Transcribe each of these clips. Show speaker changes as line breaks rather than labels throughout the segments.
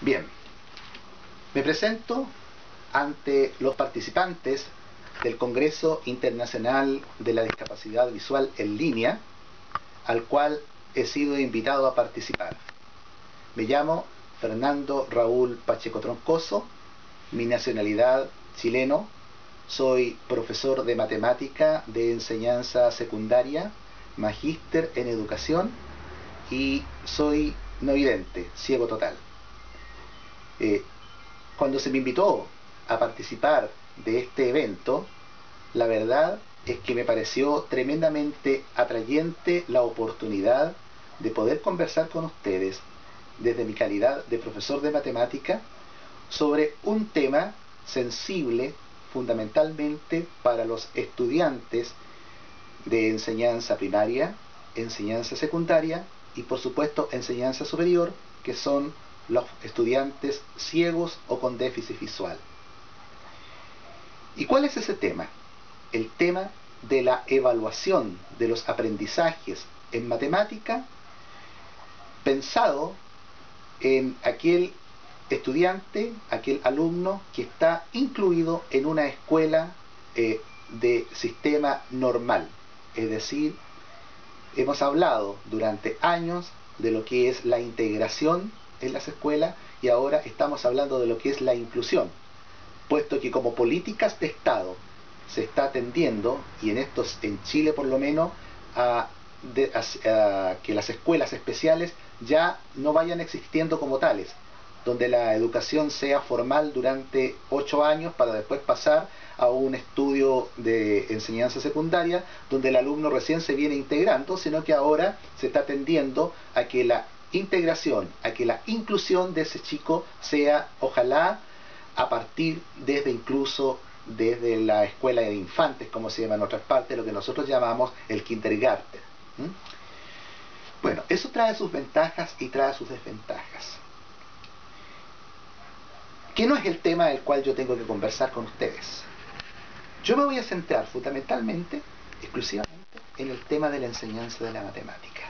Bien, me presento ante los participantes del Congreso Internacional de la Discapacidad Visual en Línea, al cual he sido invitado a participar. Me llamo Fernando Raúl Pacheco Troncoso, mi nacionalidad chileno, soy profesor de matemática de enseñanza secundaria, magíster en educación y soy no vidente, ciego total. Cuando se me invitó a participar de este evento, la verdad es que me pareció tremendamente atrayente la oportunidad de poder conversar con ustedes desde mi calidad de profesor de matemática sobre un tema sensible fundamentalmente para los estudiantes de enseñanza primaria, enseñanza secundaria y por supuesto enseñanza superior, que son los estudiantes ciegos o con déficit visual. ¿Y cuál es ese tema? El tema de la evaluación de los aprendizajes en matemática pensado en aquel estudiante, aquel alumno que está incluido en una escuela de sistema normal. Es decir, hemos hablado durante años de lo que es la integración en las escuelas y ahora estamos hablando de lo que es la inclusión, puesto que como políticas de Estado se está tendiendo, y en Chile por lo menos, a que las escuelas especiales ya no vayan existiendo como tales, donde la educación sea formal durante 8 años para después pasar a un estudio de enseñanza secundaria donde el alumno recién se viene integrando, sino que ahora se está tendiendo a que la integración, a que la inclusión de ese chico sea, ojalá, a partir desde la escuela de infantes, como se llama en otras partes, lo que nosotros llamamos el kindergarten. Bueno, eso trae sus ventajas y trae sus desventajas. ¿Qué no es el tema del cual yo tengo que conversar con ustedes? Yo me voy a centrar fundamentalmente, exclusivamente, en el tema de la enseñanza de la matemática.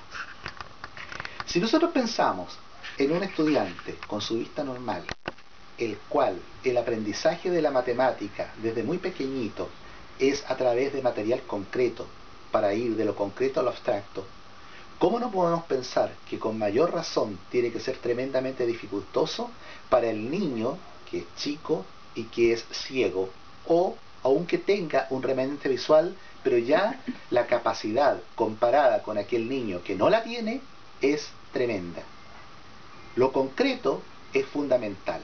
Si nosotros pensamos en un estudiante con su vista normal, el cual el aprendizaje de la matemática desde muy pequeñito es a través de material concreto para ir de lo concreto a lo abstracto, ¿cómo no podemos pensar que con mayor razón tiene que ser tremendamente dificultoso para el niño que es chico y que es ciego, o aunque tenga un remanente visual, pero ya la capacidad comparada con aquel niño que no la tiene es tremenda? Lo concreto es fundamental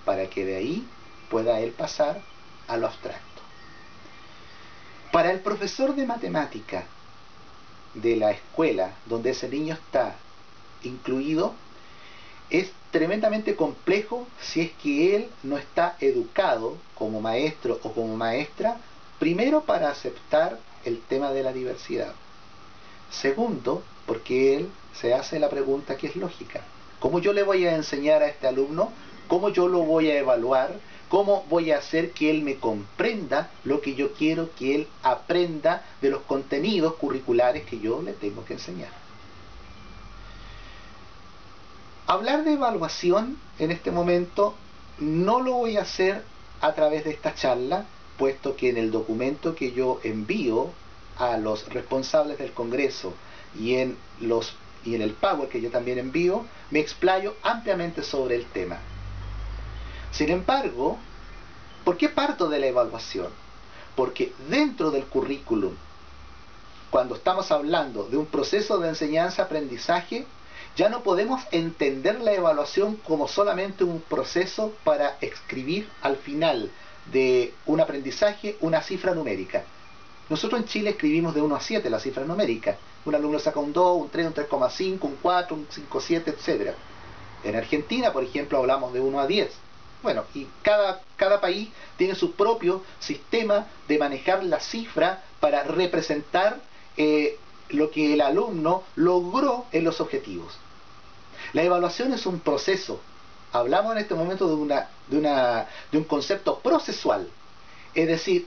para que de ahí pueda él pasar a lo abstracto. Para el profesor de matemática de la escuela donde ese niño está incluido, es tremendamente complejo si es que él no está educado como maestro o como maestra, primero para aceptar el tema de la diversidad. Segundo, porque él se hace la pregunta que es lógica: ¿cómo yo le voy a enseñar a este alumno? ¿Cómo yo lo voy a evaluar? ¿Cómo voy a hacer que él me comprenda lo que yo quiero que él aprenda de los contenidos curriculares que yo le tengo que enseñar? Hablar de evaluación en este momento no lo voy a hacer a través de esta charla, puesto que en el documento que yo envío a los responsables del Congreso y en el PowerPoint que yo también envío, me explayo ampliamente sobre el tema. Sin embargo, ¿por qué parto de la evaluación? Porque dentro del currículum, cuando estamos hablando de un proceso de enseñanza-aprendizaje, ya no podemos entender la evaluación como solamente un proceso para escribir al final de un aprendizaje una cifra numérica. Nosotros en Chile escribimos de 1 a 7 la cifra numérica. Un alumno saca un 2, un 3, un 3,5, un 4, un 5,7, etc. En Argentina, por ejemplo, hablamos de 1 a 10. Bueno, y cada país tiene su propio sistema de manejar la cifra para representar lo que el alumno logró en los objetivos. La evaluación es un proceso. Hablamos en este momento de un concepto procesual. Es decir,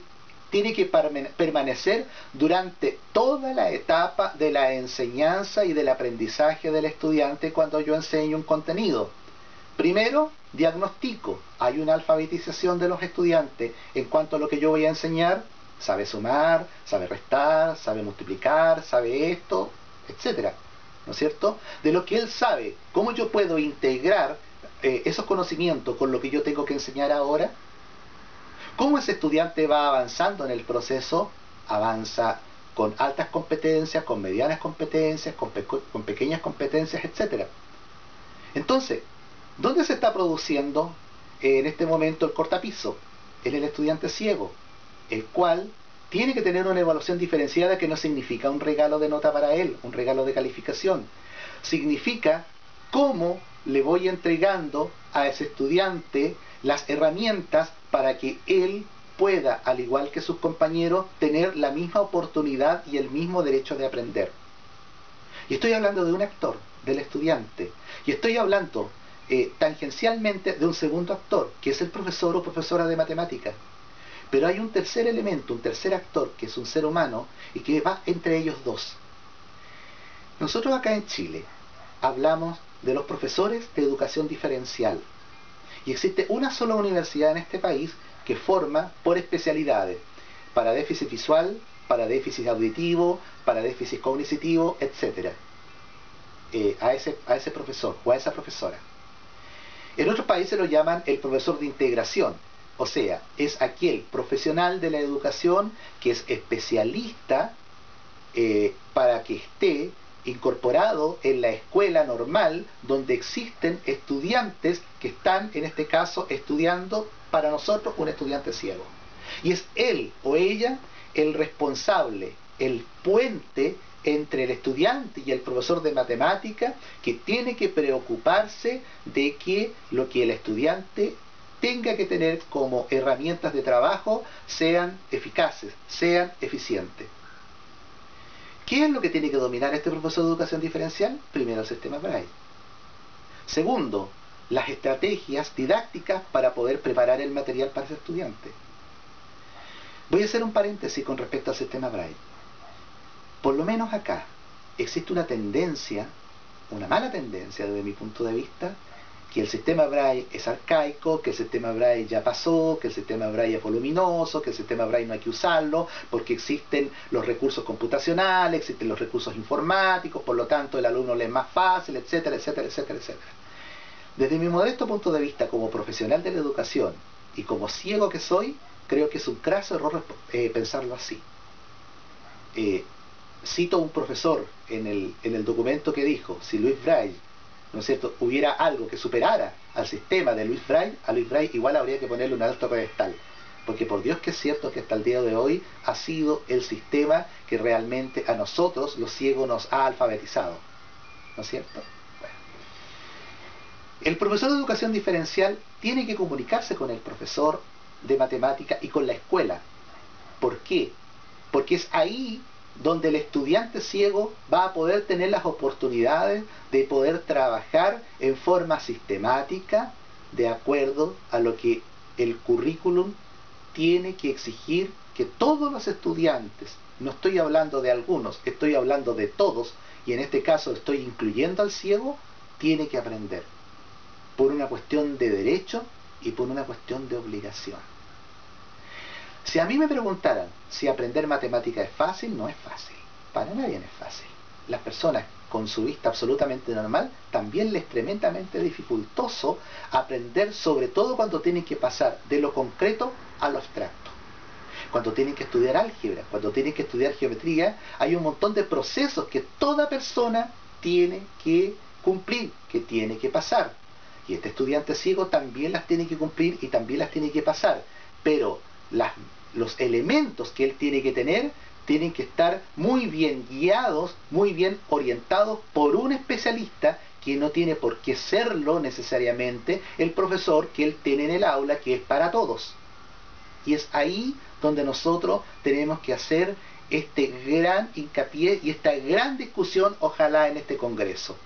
tiene que permanecer durante toda la etapa de la enseñanza y del aprendizaje del estudiante cuando yo enseño un contenido. Primero, diagnostico. Hay una alfabetización de los estudiantes en cuanto a lo que yo voy a enseñar. Sabe sumar, sabe restar, sabe multiplicar, sabe esto, etcétera, ¿no es cierto? De lo que él sabe, ¿cómo yo puedo integrar esos conocimientos con lo que yo tengo que enseñar ahora? ¿Cómo ese estudiante va avanzando en el proceso? Avanza con altas competencias, con medianas competencias, con pequeñas competencias, etcétera. Entonces, ¿dónde se está produciendo en este momento el cortapiso? En el estudiante ciego, el cual tiene que tener una evaluación diferenciada, que no significa un regalo de nota para él, un regalo de calificación. Significa cómo le voy entregando a ese estudiante las herramientas para que él pueda, al igual que sus compañeros, tener la misma oportunidad y el mismo derecho de aprender. Y estoy hablando de un actor, del estudiante. Y estoy hablando tangencialmente de un segundo actor, que es el profesor o profesora de matemáticas. Pero hay un tercer elemento, un tercer actor, que es un ser humano, y que va entre ellos dos. Nosotros acá en Chile hablamos de los profesores de educación diferencial. Y existe una sola universidad en este país que forma por especialidades, para déficit visual, para déficit auditivo, para déficit cognitivo, etc. A ese profesor o a esa profesora. En otros países lo llaman el profesor de integración. O sea, es aquel profesional de la educación que es especialista para que esté incorporado en la escuela normal donde existen estudiantes que están, en este caso, estudiando para nosotros un estudiante ciego. Y es él o ella el responsable, el puente entre el estudiante y el profesor de matemática, que tiene que preocuparse de que lo que el estudiante tenga que tener como herramientas de trabajo sean eficaces, sean eficientes. ¿Qué es lo que tiene que dominar este profesor de educación diferencial? Primero, el sistema Braille. Segundo, las estrategias didácticas para poder preparar el material para ese estudiante. Voy a hacer un paréntesis con respecto al sistema Braille. Por lo menos acá existe una tendencia, una mala tendencia desde mi punto de vista, que el sistema Braille es arcaico, que el sistema Braille ya pasó, que el sistema Braille es voluminoso, que el sistema Braille no hay que usarlo, porque existen los recursos computacionales, existen los recursos informáticos, por lo tanto el alumno lee más fácil, etcétera, etcétera, etcétera, etcétera. Desde mi modesto punto de vista como profesional de la educación y como ciego que soy, creo que es un craso error pensarlo así. Cito a un profesor en el documento que dijo, si Louis Braille, ¿no es cierto?, hubiera algo que superara al sistema de Louis Braille, a Louis Braille igual habría que ponerle un alto pedestal, porque por Dios que es cierto que hasta el día de hoy ha sido el sistema que realmente a nosotros los ciegos nos ha alfabetizado, ¿no es cierto? Bueno. El profesor de educación diferencial tiene que comunicarse con el profesor de matemática y con la escuela. ¿Por qué? Porque es ahí donde el estudiante ciego va a poder tener las oportunidades de poder trabajar en forma sistemática de acuerdo a lo que el currículum tiene que exigir que todos los estudiantes, no estoy hablando de algunos, estoy hablando de todos, y en este caso estoy incluyendo al ciego, tiene que aprender por una cuestión de derecho y por una cuestión de obligación. Si a mí me preguntaran si aprender matemática es fácil, no es fácil. Para nadie es fácil. Las personas con su vista absolutamente normal también les es tremendamente dificultoso aprender, sobre todo cuando tienen que pasar de lo concreto a lo abstracto. Cuando tienen que estudiar álgebra, cuando tienen que estudiar geometría, hay un montón de procesos que toda persona tiene que cumplir, que tiene que pasar. Y este estudiante ciego también las tiene que cumplir y también las tiene que pasar. Pero los elementos que él tiene que tener tienen que estar muy bien guiados, muy bien orientados por un especialista que no tiene por qué serlo necesariamente el profesor que él tiene en el aula, que es para todos. Y es ahí donde nosotros tenemos que hacer este gran hincapié y esta gran discusión, ojalá en este congreso.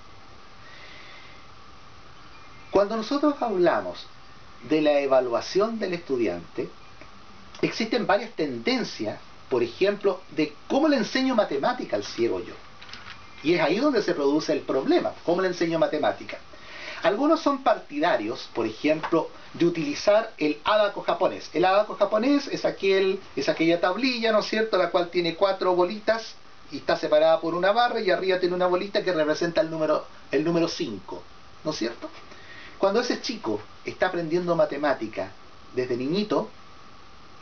Cuando nosotros hablamos de la evaluación del estudiante, existen varias tendencias, por ejemplo, de cómo le enseño matemática al ciego yo. Y es ahí donde se produce el problema. ¿Cómo le enseño matemática? Algunos son partidarios, por ejemplo, de utilizar el ábaco japonés. El ábaco japonés es aquella tablilla, ¿no es cierto?, la cual tiene 4 bolitas y está separada por una barra, y arriba tiene una bolita que representa el número 5, ¿no es cierto? Cuando ese chico está aprendiendo matemática desde niñito,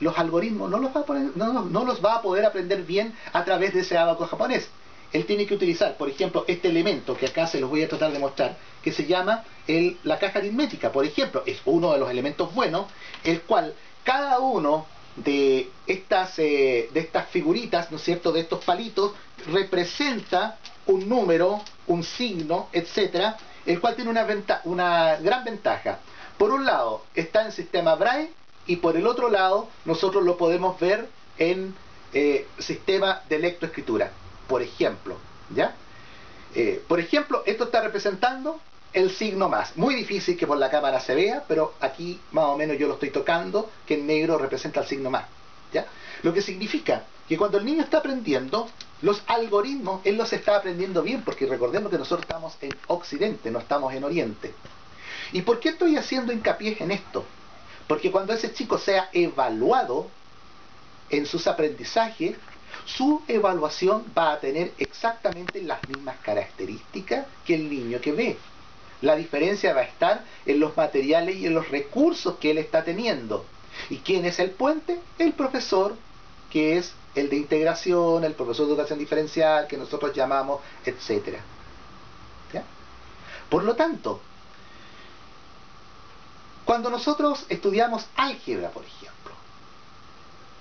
los algoritmos no los va a poder aprender bien a través de ese ábaco japonés. Él tiene que utilizar, por ejemplo, este elemento que acá se los voy a tratar de mostrar, que se llama la caja aritmética. Por ejemplo, es uno de los elementos buenos, el cual cada uno de estas figuritas, ¿no es cierto?, de estos palitos, representa un número, un signo, etcétera, el cual tiene una gran ventaja. Por un lado está en sistema Braille, y por el otro lado nosotros lo podemos ver en sistema de lectoescritura. Por ejemplo, ¿ya? Por ejemplo, esto está representando el signo más. Muy difícil que por la cámara se vea, pero aquí más o menos yo lo estoy tocando, que en negro representa el signo más, ¿ya? Lo que significa que cuando el niño está aprendiendo, los algoritmos, él los está aprendiendo bien, porque recordemos que nosotros estamos en Occidente, no estamos en Oriente. ¿Y por qué estoy haciendo hincapié en esto? Porque cuando ese chico sea evaluado en sus aprendizajes, su evaluación va a tener exactamente las mismas características que el niño que ve. La diferencia va a estar en los materiales y en los recursos que él está teniendo. ¿Y quién es el puente? El profesor, que es el de integración, el profesor de educación diferencial, que nosotros llamamos, etc. ¿Ya? Por lo tanto, cuando nosotros estudiamos álgebra, por ejemplo,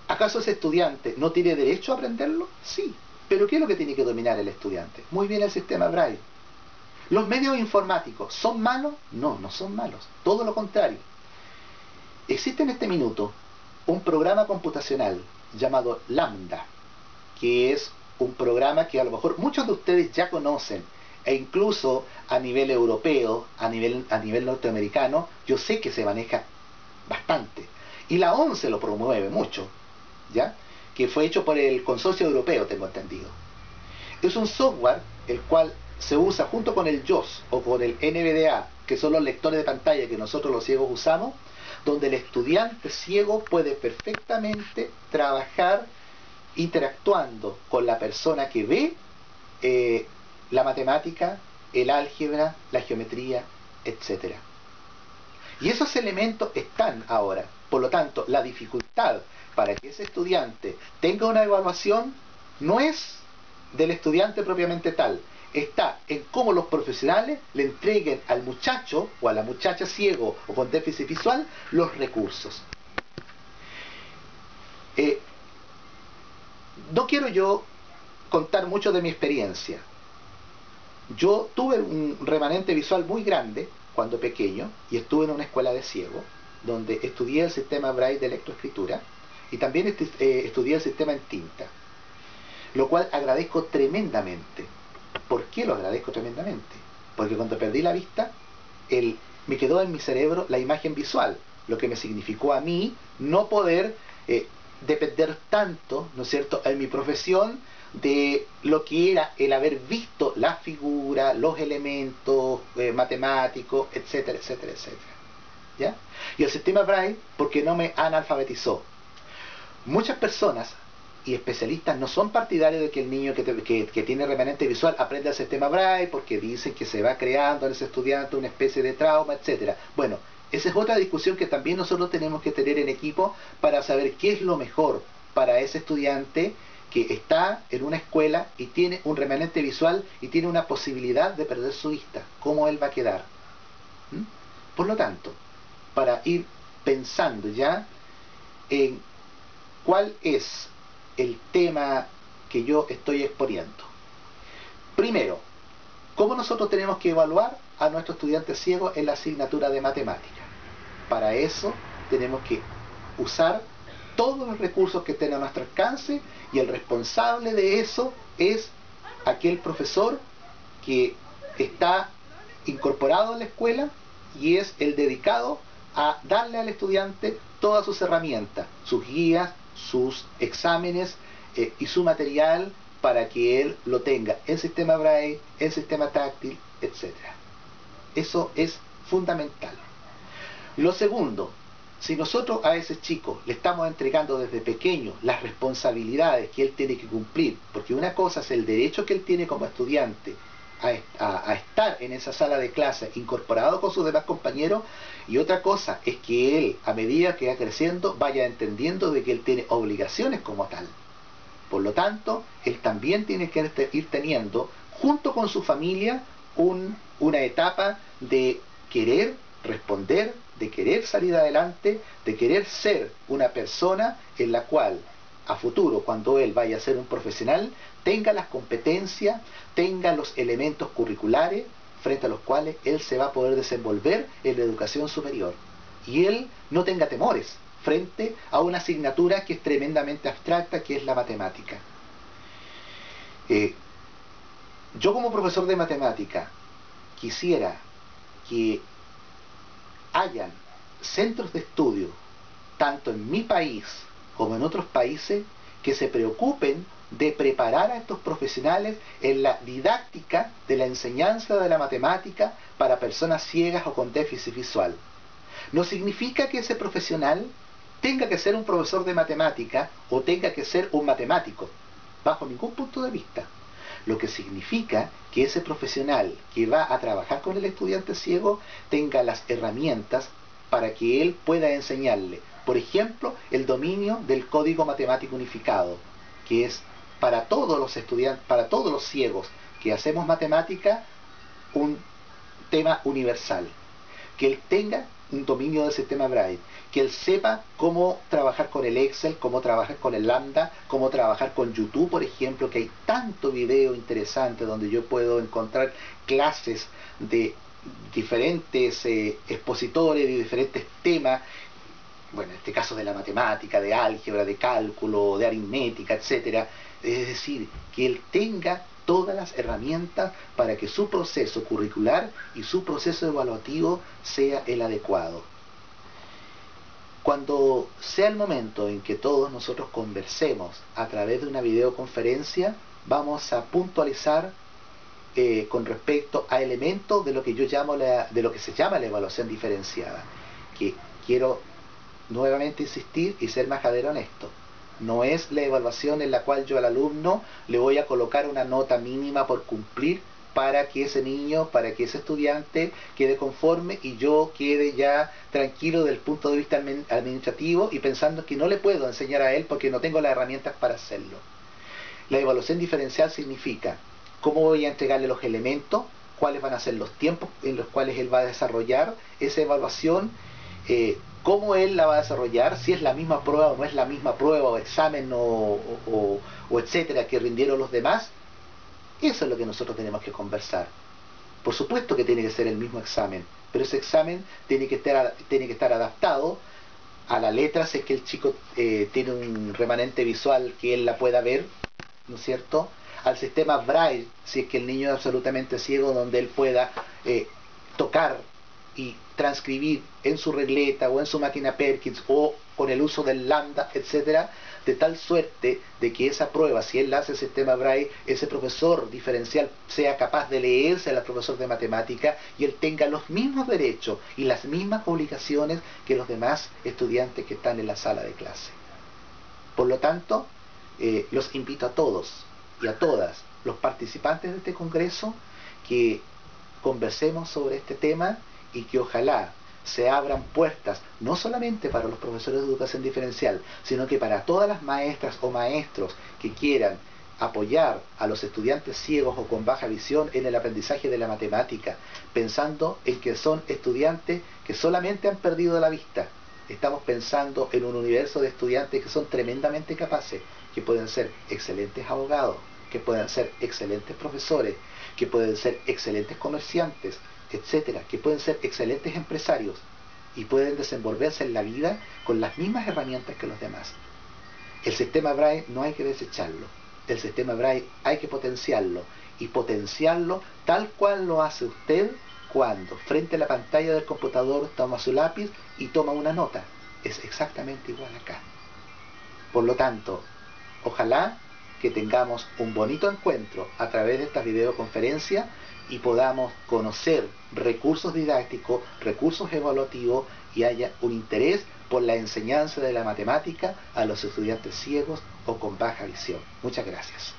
¿acaso ese estudiante no tiene derecho a aprenderlo? Sí. ¿Pero qué es lo que tiene que dominar el estudiante? Muy bien, el sistema Braille. ¿Los medios informáticos son malos? No, no son malos. Todo lo contrario. Existe en este minuto un programa computacional llamado Lambda, que es un programa que a lo mejor muchos de ustedes ya conocen, e incluso a nivel europeo, a nivel norteamericano, yo sé que se maneja bastante. Y la ONCE lo promueve mucho, ¿ya? Que fue hecho por el Consorcio Europeo, tengo entendido. Es un software el cual se usa junto con el JAWS o con el NVDA, que son los lectores de pantalla que nosotros los ciegos usamos, donde el estudiante ciego puede perfectamente trabajar interactuando con la persona que ve la matemática, el álgebra, la geometría, etc. Y esos elementos están ahora. Por lo tanto, la dificultad para que ese estudiante tenga una evaluación no es del estudiante propiamente tal, está en cómo los profesionales le entreguen al muchacho o a la muchacha ciego o con déficit visual los recursos. No quiero yo contar mucho de mi experiencia. Yo tuve un remanente visual muy grande cuando pequeño y estuve en una escuela de ciegos donde estudié el sistema Braille de lectoescritura y también estudié el sistema en tinta, lo cual agradezco tremendamente. ¿Por qué lo agradezco tremendamente? Porque cuando perdí la vista, me quedó en mi cerebro la imagen visual, lo que me significó a mí no poder depender tanto, ¿no es cierto?, en mi profesión de lo que era el haber visto la figura, los elementos matemáticos, etcétera, etcétera, etcétera. ¿Ya? Y el sistema Braille, porque no me analfabetizó. Muchas personas y especialistas no son partidarios de que el niño que tiene remanente visual aprenda el sistema Braille, porque dicen que se va creando en ese estudiante una especie de trauma, etcétera. Bueno, esa es otra discusión que también nosotros tenemos que tener en equipo para saber qué es lo mejor para ese estudiante que está en una escuela y tiene un remanente visual y tiene una posibilidad de perder su vista. ¿Cómo él va a quedar? Por lo tanto, para ir pensando ya en cuál es el tema que yo estoy exponiendo. Primero, ¿cómo nosotros tenemos que evaluar a nuestros estudiantes ciegos en la asignatura de matemática? Para eso tenemos que usar todos los recursos que estén a nuestro alcance, y el responsable de eso es aquel profesor que está incorporado en la escuela y es el dedicado a darle al estudiante todas sus herramientas, sus guías, sus exámenes y su material para que él lo tenga en sistema Braille, en sistema táctil, etc. Eso es fundamental. Lo segundo, si nosotros a ese chico le estamos entregando desde pequeño las responsabilidades que él tiene que cumplir, porque una cosa es el derecho que él tiene como estudiante a estar en esa sala de clase incorporado con sus demás compañeros, y otra cosa es que él, a medida que va creciendo, vaya entendiendo de que él tiene obligaciones como tal. Por lo tanto, él también tiene que ir teniendo, junto con su familia, una etapa de querer responder, de querer salir adelante, de querer ser una persona en la cual a futuro, cuando él vaya a ser un profesional, tenga las competencias, tenga los elementos curriculares frente a los cuales él se va a poder desenvolver en la educación superior. Y él no tenga temores frente a una asignatura que es tremendamente abstracta, que es la matemática. Yo como profesor de matemática quisiera que hayan centros de estudio, tanto en mi país como en otros países, que se preocupen de preparar a estos profesionales en la didáctica de la enseñanza de la matemática para personas ciegas o con déficit visual. No significa que ese profesional tenga que ser un profesor de matemática o tenga que ser un matemático, bajo ningún punto de vista. Lo que significa que ese profesional que va a trabajar con el estudiante ciego tenga las herramientas para que él pueda enseñarle, por ejemplo, el dominio del código matemático unificado, que es para todos los estudiantes, para todos los ciegos que hacemos matemática, un tema universal. Que él tenga un dominio del sistema Braille, que él sepa cómo trabajar con el Excel, cómo trabajar con el Lambda, cómo trabajar con YouTube, por ejemplo, que hay tanto video interesante donde yo puedo encontrar clases de diferentes expositores de diferentes temas, bueno, en este caso de la matemática, de álgebra, de cálculo, de aritmética, etcétera. Es decir, que él tenga todas las herramientas para que su proceso curricular y su proceso evaluativo sea el adecuado. Cuando sea el momento en que todos nosotros conversemos a través de una videoconferencia, vamos a puntualizar con respecto a elementos de lo que yo llamo de lo que se llama la evaluación diferenciada, que quiero nuevamente insistir y ser majadero en esto. No es la evaluación en la cual yo al alumno le voy a colocar una nota mínima por cumplir para que ese niño, para que ese estudiante quede conforme y yo quede ya tranquilo desde el punto de vista administrativo y pensando que no le puedo enseñar a él porque no tengo las herramientas para hacerlo. La evaluación diferencial significa cómo voy a entregarle los elementos, cuáles van a ser los tiempos en los cuales él va a desarrollar esa evaluación, cómo él la va a desarrollar, si es la misma prueba o no es la misma prueba o examen o etcétera que rindieron los demás. Eso es lo que nosotros tenemos que conversar. Por supuesto que tiene que ser el mismo examen, pero ese examen tiene que estar adaptado a la letra, si es que el chico tiene un remanente visual que él la pueda ver, ¿no es cierto? Al sistema Braille, si es que el niño es absolutamente ciego, donde él pueda tocar y transcribir en su regleta o en su máquina Perkins o con el uso del lambda, etcétera, de tal suerte de que esa prueba, si él hace el sistema Braille, ese profesor diferencial sea capaz de leerse al profesor de matemática y él tenga los mismos derechos y las mismas obligaciones que los demás estudiantes que están en la sala de clase. Por lo tanto, los invito a todos y a todas los participantes de este congreso que conversemos sobre este tema y que ojalá se abran puertas no solamente para los profesores de educación diferencial, sino que para todas las maestras o maestros que quieran apoyar a los estudiantes ciegos o con baja visión en el aprendizaje de la matemática, pensando en que son estudiantes que solamente han perdido la vista. Estamos pensando en un universo de estudiantes que son tremendamente capaces, que pueden ser excelentes abogados, que pueden ser excelentes profesores, que pueden ser excelentes comerciantes, etcétera, que pueden ser excelentes empresarios y pueden desenvolverse en la vida con las mismas herramientas que los demás. El sistema Braille no hay que desecharlo, el sistema Braille hay que potenciarlo y potenciarlo tal cual lo hace usted cuando frente a la pantalla del computador toma su lápiz y toma una nota. Es exactamente igual acá. Por lo tanto, ojalá que tengamos un bonito encuentro a través de esta videoconferencia y podamos conocer recursos didácticos, recursos evaluativos y haya un interés por la enseñanza de la matemática a los estudiantes ciegos o con baja visión. Muchas gracias.